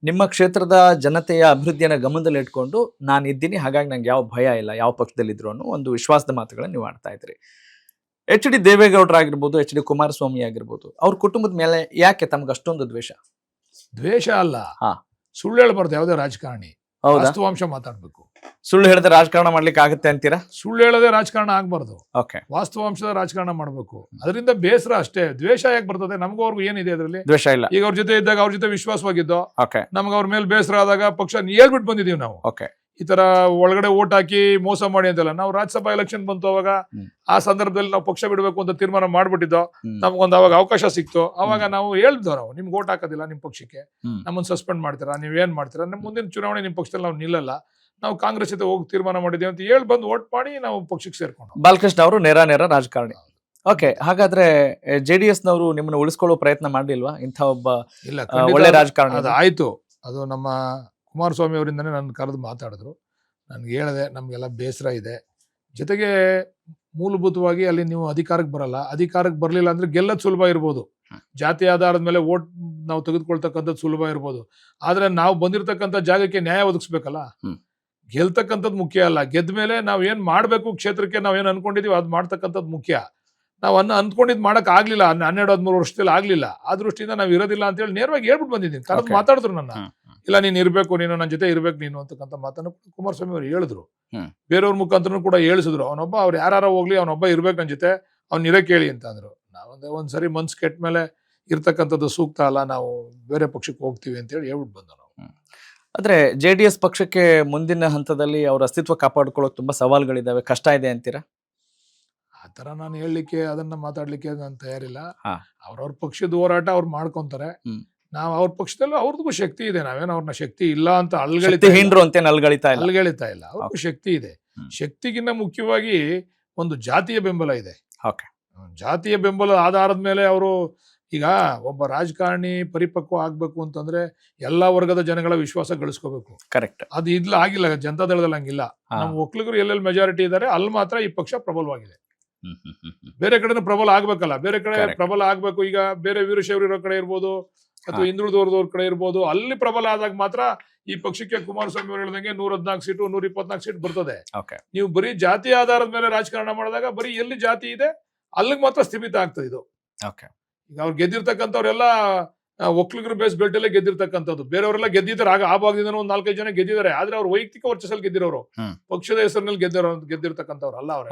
ನಿಮ್ಮ ಕ್ಷೇತ್ರದ ಜನತೆಯ ಅಭಿವೃದ್ಧಿಯನ್ನ ಗಮನದಲ್ಲಿಟ್ಕೊಂಡು ನಾನು ಇದ್ದೀನಿ, ಹಾಗಾಗಿ ನಂಗೆ ಯಾವ ಭಯ ಇಲ್ಲ, ಯಾವ ಪಕ್ಷದಲ್ಲಿದ್ರು ಅನ್ನೋ ಒಂದು ವಿಶ್ವಾಸದ ಮಾತುಗಳನ್ನ ನೀವು ಆಡ್ತಾ ಇದ್ರಿ. ಎಚ್ ಡಿ ದೇವೇಗೌಡರಾಗಿರ್ಬೋದು, ಎಚ್ ಡಿ ಕುಮಾರಸ್ವಾಮಿ ಆಗಿರ್ಬೋದು, ಅವ್ರ ಕುಟುಂಬದ ಮೇಲೆ ಯಾಕೆ ತಮ್ಗೆ ಅಷ್ಟೊಂದು ದ್ವೇಷ? ದ್ವೇಷ ಅಲ್ಲ, ಹಾ. ಸುಳ್ಳು ಹೇಳ್ಬಾರ್ದು ಯಾವುದೇ ರಾಜಕಾರಣಿ. ಹೌದಾ? ವಾಸ್ತವಾಂಶ ಮಾತಾಡ್ಬೇಕು. ಸುಳ್ಳು ಹೇಳಿದ್ರೆ ರಾಜಕಾರಣ ಮಾಡ್ಲಿಕ್ಕೆ ಆಗುತ್ತೆ ಅಂತೀರಾ? ಸುಳ್ಳು ಹೇಳದೆ ರಾಜಕಾರಣ ಆಗ್ಬಾರ್ದು. ಓಕೆ. ವಾಸ್ತವಾಂಶದ ರಾಜಕಾರಣ ಮಾಡ್ಬೇಕು. ಅದರಿಂದ ಬೇಸರ ಅಷ್ಟೇ. ದ್ವೇಷ ಯಾಕೆ ಬರ್ತದೆ? ನಮಗೂ ಅವ್ರಿಗೂ ಏನಿದೆ ಅದರಲ್ಲಿ? ದ್ವೇಷ ಇಲ್ಲ. ಈಗ ಅವ್ರ ಜೊತೆ ಇದ್ದಾಗ ಅವ್ರ ಜೊತೆ ವಿಶ್ವಾಸವಾಗಿದ್ದೋ, ಓಕೆ. ನಮ್ಗೆ ಅವ್ರ ಮೇಲೆ ಬೇಸರ ಆದಾಗ ಪಕ್ಷ ಹೇಳ್ಬಿಟ್ಟು ಬಂದಿದೀವಿ ನಾವು. ಓಕೆ. ಈ ತರ ಒಳಗಡೆ ಓಟ್ ಹಾಕಿ ಮೋಸ ಮಾಡಿ ಅಂತಲ್ಲ. ನಾವು ರಾಜ್ಯಸಭಾ ಎಲೆಕ್ಷನ್ ಬಂತು, ಅವಾಗ ಆ ಸಂದರ್ಭದಲ್ಲಿ ನಾವು ಪಕ್ಷ ಬಿಡಬೇಕು ಅಂತ ತೀರ್ಮಾನ ಮಾಡ್ಬಿಟ್ಟಿದ್ದೋ. ನಮ್ಗೊಂದು ಅವಾಗ ಅವಕಾಶ ಸಿಕ್ತು. ಅವಾಗ ನಾವು ಹೇಳ್ದೋ, ನಾವು ನಿಮ್ಗೆ ಓಟ್ ಹಾಕೋದಿಲ್ಲ, ನಿಮ್ ಪಕ್ಷಕ್ಕೆ ನಮ್ಮನ್ನ ಸಸ್ಪೆಂಡ್ ಮಾಡ್ತೀರಾ, ನೀವೇನ್ ಮಾಡ್ತೀರಾ, ನಮ್ಮ ಮುಂದಿನ ಚುನಾವಣೆ ನಿಮ್ ಪಕ್ಷದಲ್ಲಿ ನಾವು ನಿಲ್ಲಲ್ಲ, ನಾವು ಕಾಂಗ್ರೆಸ್ ಜೊತೆ ಹೋಗಿ ತೀರ್ಮಾನ ಮಾಡಿದ್ದೀವಿ ಅಂತ ಹೇಳಿ ಬಂದು ಓಟ್ ಮಾಡಿ ನಾವು ಪಕ್ಷಕ್ಕೆ ಸೇರ್ಕೊಂಡು. ಬಾಲಕೃಷ್ಣ ಅವರು ನೇರ ರಾಜಕಾರಣಿ. ಓಕೆ. ಹಾಗಾದ್ರೆ JDS ನವರು ನಿಮ್ಮನ್ನ ಉಳಿಸ್ಕೊಳ್ಳೋ ಪ್ರಯತ್ನ ಮಾಡ್ಲಿಲ್ವಾ? ಇಂಥ ಒಬ್ಬ ಇಲ್ಲ, ಒಳ್ಳೆ ರಾಜಕಾರಣಿ. ಅದು ಆಯ್ತು. ಅದು ನಮ್ಮ ಕುಮಾರಸ್ವಾಮಿ ಅವರಿಂದನೇ ನನ್ನ ಕರೆದು ಮಾತಾಡಿದ್ರು. ನನ್ಗೆ ಹೇಳಿದೆ, ನಮ್ಗೆಲ್ಲ ಬೇಸರ ಇದೆ, ಜೊತೆಗೆ ಮೂಲಭೂತವಾಗಿ ಅಲ್ಲಿ ನೀವು ಅಧಿಕಾರಕ್ಕೆ ಬರಲ್ಲ, ಅಧಿಕಾರಕ್ಕೆ ಬರ್ಲಿಲ್ಲ ಅಂದ್ರೆ ಗೆಲ್ಲದ್ ಸುಲಭ ಇರ್ಬೋದು, ಜಾತಿ ಆಧಾರದ ಮೇಲೆ ಓಟ್ ನಾವು ತೆಗೆದುಕೊಳ್ತಕ್ಕಂಥದ್ದು ಸುಲಭ ಇರ್ಬೋದು, ಆದ್ರೆ ನಾವು ಬಂದಿರತಕ್ಕಂಥ ಜಾಗಕ್ಕೆ ನ್ಯಾಯ ಒದಗಿಸ್ಬೇಕಲ್ಲ. ಗೆಲ್ತಕ್ಕಂಥದ್ದು ಮುಖ್ಯ ಅಲ್ಲ, ಗೆದ್ದ ಮೇಲೆ ನಾವ್ ಏನ್ ಮಾಡ್ಬೇಕು, ಕ್ಷೇತ್ರಕ್ಕೆ ನಾವ್ ಏನ್ ಅನ್ಕೊಂಡಿದೀವಿ ಅದ್ ಮಾಡ್ತಕ್ಕಂಥದ್ದು ಮುಖ್ಯ. ನಾವು ಅನ್ಕೊಂಡಿದ್ ಮಾಡಕ್ ಆಗ್ಲಿಲ್ಲ, 12-13 ವರ್ಷದಲ್ಲಿ ಆಗ್ಲಿಲ್ಲ, ಆ ದೃಷ್ಟಿಯಿಂದ ನಾವ್ ಇರೋದಿಲ್ಲ ಅಂತ ಹೇಳಿ ನೇರವಾಗಿ ಹೇಳ್ಬಿಟ್ಟು ಬಂದಿದ್ದೀನಿ. ಕರೆದು ಮಾತಾಡಿದ್ರು ನನ್ನ. ಇಲ್ಲ, ನೀನ್ ಇರ್ಬೇಕು, ನೀನು ನನ್ನ ಜೊತೆ ಇರ್ಬೇಕು ನೀನು ಅಂತಕ್ಕಂಥ ಮಾತನ್ನು ಕುಮಾರಸ್ವಾಮಿ ಅವ್ರು ಹೇಳಿದ್ರು. ಬೇರೆಯವ್ರ ಮುಖಾಂತರ ಕೂಡ ಹೇಳಿಸಿದ್ರು. ಅವನೊಬ್ಬ, ಅವ್ರು ಯಾರು ಹೋಗ್ಲಿ, ಅವನೊಬ್ಬ ಇರ್ಬೇಕು ನನ್ನ ಜೊತೆ, ಅವ್ನ್ ಇರಕ್ ಹೇಳಿ ಅಂತ ಅಂದ್ರು. ನಾವೊಂದೇ ಒಂದ್ಸರಿ ಮನ್ಸ್ ಕೆಟ್ಟ ಮೇಲೆ ಇರ್ತಕ್ಕಂಥದ್ದು ಸೂಕ್ತ ಅಲ್ಲ, ನಾವು ಬೇರೆ ಪಕ್ಷಕ್ಕೆ ಹೋಗ್ತೀವಿ ಅಂತ ಹೇಳಿ ಹೇಳ್ಬಿಟ್ಟು ಬಂದ ನಾವು. ಆದ್ರೆ JDS ಪಕ್ಷಕ್ಕೆ ಮುಂದಿನ ಹಂತದಲ್ಲಿ ಅವ್ರ ಅಸ್ತಿತ್ವ ಕಾಪಾಡ್ಕೊಳ್ಳೋಕೆ ತುಂಬಾ ಸವಾಲುಗಳಿದಾವೆ, ಕಷ್ಟ ಇದೆ ಅಂತೀರಾ? ಆತರ ನಾನು ಹೇಳಲಿಕ್ಕೆ, ಅದನ್ನ ಮಾತಾಡ್ಲಿಕ್ಕೆ ನಾನು ತಯಾರಿಲ್ಲ. ಅವ್ರವ್ರ ಪಕ್ಷದ ಹೋರಾಟ ಅವ್ರು ಮಾಡ್ಕೊಂತಾರೆ. ನಾವು ಅವ್ರ ಪಕ್ಷದಲ್ಲಿ ಅವ್ರದ್ದು ಶಕ್ತಿ ಇದೆ, ನಾವೇನು ಅವ್ರನ್ನ ಶಕ್ತಿ ಇಲ್ಲ ಅಂತ ಅಲ್ಗಳಿತಾ ಇಲ್ಲ. ಅವ್ರಿಗೂ ಶಕ್ತಿ ಇದೆ. ಶಕ್ತಿಗಿನ್ನ ಮುಖ್ಯವಾಗಿ ಒಂದು ಜಾತಿಯ ಬೆಂಬಲ ಇದೆ. ಜಾತಿಯ ಬೆಂಬಲ ಆಧಾರದ ಮೇಲೆ ಅವರು, ಈಗ ಒಬ್ಬ ರಾಜಕಾರಣಿ ಪರಿಪಕ್ವ ಆಗ್ಬೇಕು ಅಂತಂದ್ರೆ ಎಲ್ಲಾ ವರ್ಗದ ಜನಗಳ ವಿಶ್ವಾಸ ಗಳಿಸ್ಕೋಬೇಕು. ಕರೆಕ್ಟ್. ಅದು ಆಗಿಲ್ಲ, ಜನತಾದಳದಲ್ಲಿ ಹಂಗಿಲ್ಲ. ನಮ್ಮ ಒಕ್ಕಲಿಗರು ಎಲ್ಲೆಲ್ಲಿ ಮೆಜಾರಿಟಿ ಇದ್ದಾರೆ ಅಲ್ಲಿ ಮಾತ್ರ ಈ ಪಕ್ಷ ಪ್ರಬಲವಾಗಿದೆ. ಬೇರೆ ಕಡೆನೂ ಪ್ರಬಲ ಆಗ್ಬೇಕಲ್ಲ, ಬೇರೆ ಕಡೆ ಪ್ರಬಲ ಆಗ್ಬೇಕು. ಈಗ ಬೇರೆ ವೀರಶೈವರು ಇರೋ ಕಡೆ ಇರ್ಬೋದು, ಅಥವಾ ಹಿಂದುಳಿದವ್ರದವ್ರ ಕಡೆ ಇರ್ಬೋದು, ಅಲ್ಲಿ ಪ್ರಬಲ ಆದಾಗ ಮಾತ್ರ ಈ ಪಕ್ಷಕ್ಕೆ ಕುಮಾರಸ್ವಾಮಿ ಅವರು ಹೇಳಿದಂಗೆ 114 ಸೀಟು 124 ಸೀಟ್ ಬರ್ತದೆ. ನೀವು ಬರೀ ಜಾತಿ ಆಧಾರದ ಮೇಲೆ ರಾಜಕಾರಣ ಮಾಡಿದಾಗ ಬರೀ ಎಲ್ಲಿ ಜಾತಿ ಇದೆ ಅಲ್ಲಿಗೆ ಮಾತ್ರ ಸ್ಥಿಮಿತ ಆಗ್ತದೆ ಇದು. ಈಗ ಅವ್ರು ಗೆದ್ದಿರ್ತಕ್ಕಂಥವ್ರೆಲ್ಲ ಒಕ್ಕಲಿಗರು ಬೇಸ್ ಬೆಲ್ಟ್ ಅಲ್ಲೇ ಗೆದ್ದಿರ್ತಕ್ಕಂಥದ್ದು. ಬೇರೆಯವರೆಲ್ಲ ಗೆದ್ದಿದ್ದಾರೆ, ಆ ಭಾಗದಿಂದ ಒಂದು 4-5 ಜನ ಗೆದ್ದಿದ್ದಾರೆ. ಆದ್ರೆ ಅವ್ರ ವೈಯಕ್ತಿಕ ವರ್ಚಸ್ಸಲ್ಲಿ ಗೆದ್ದಿರೋರು, ಪಕ್ಷದ ಹೆಸರಿನಲ್ಲಿ ಗೆದ್ದಿರ್ತಕ್ಕಂಥವ್ರು ಅಲ್ಲ ಅವರು.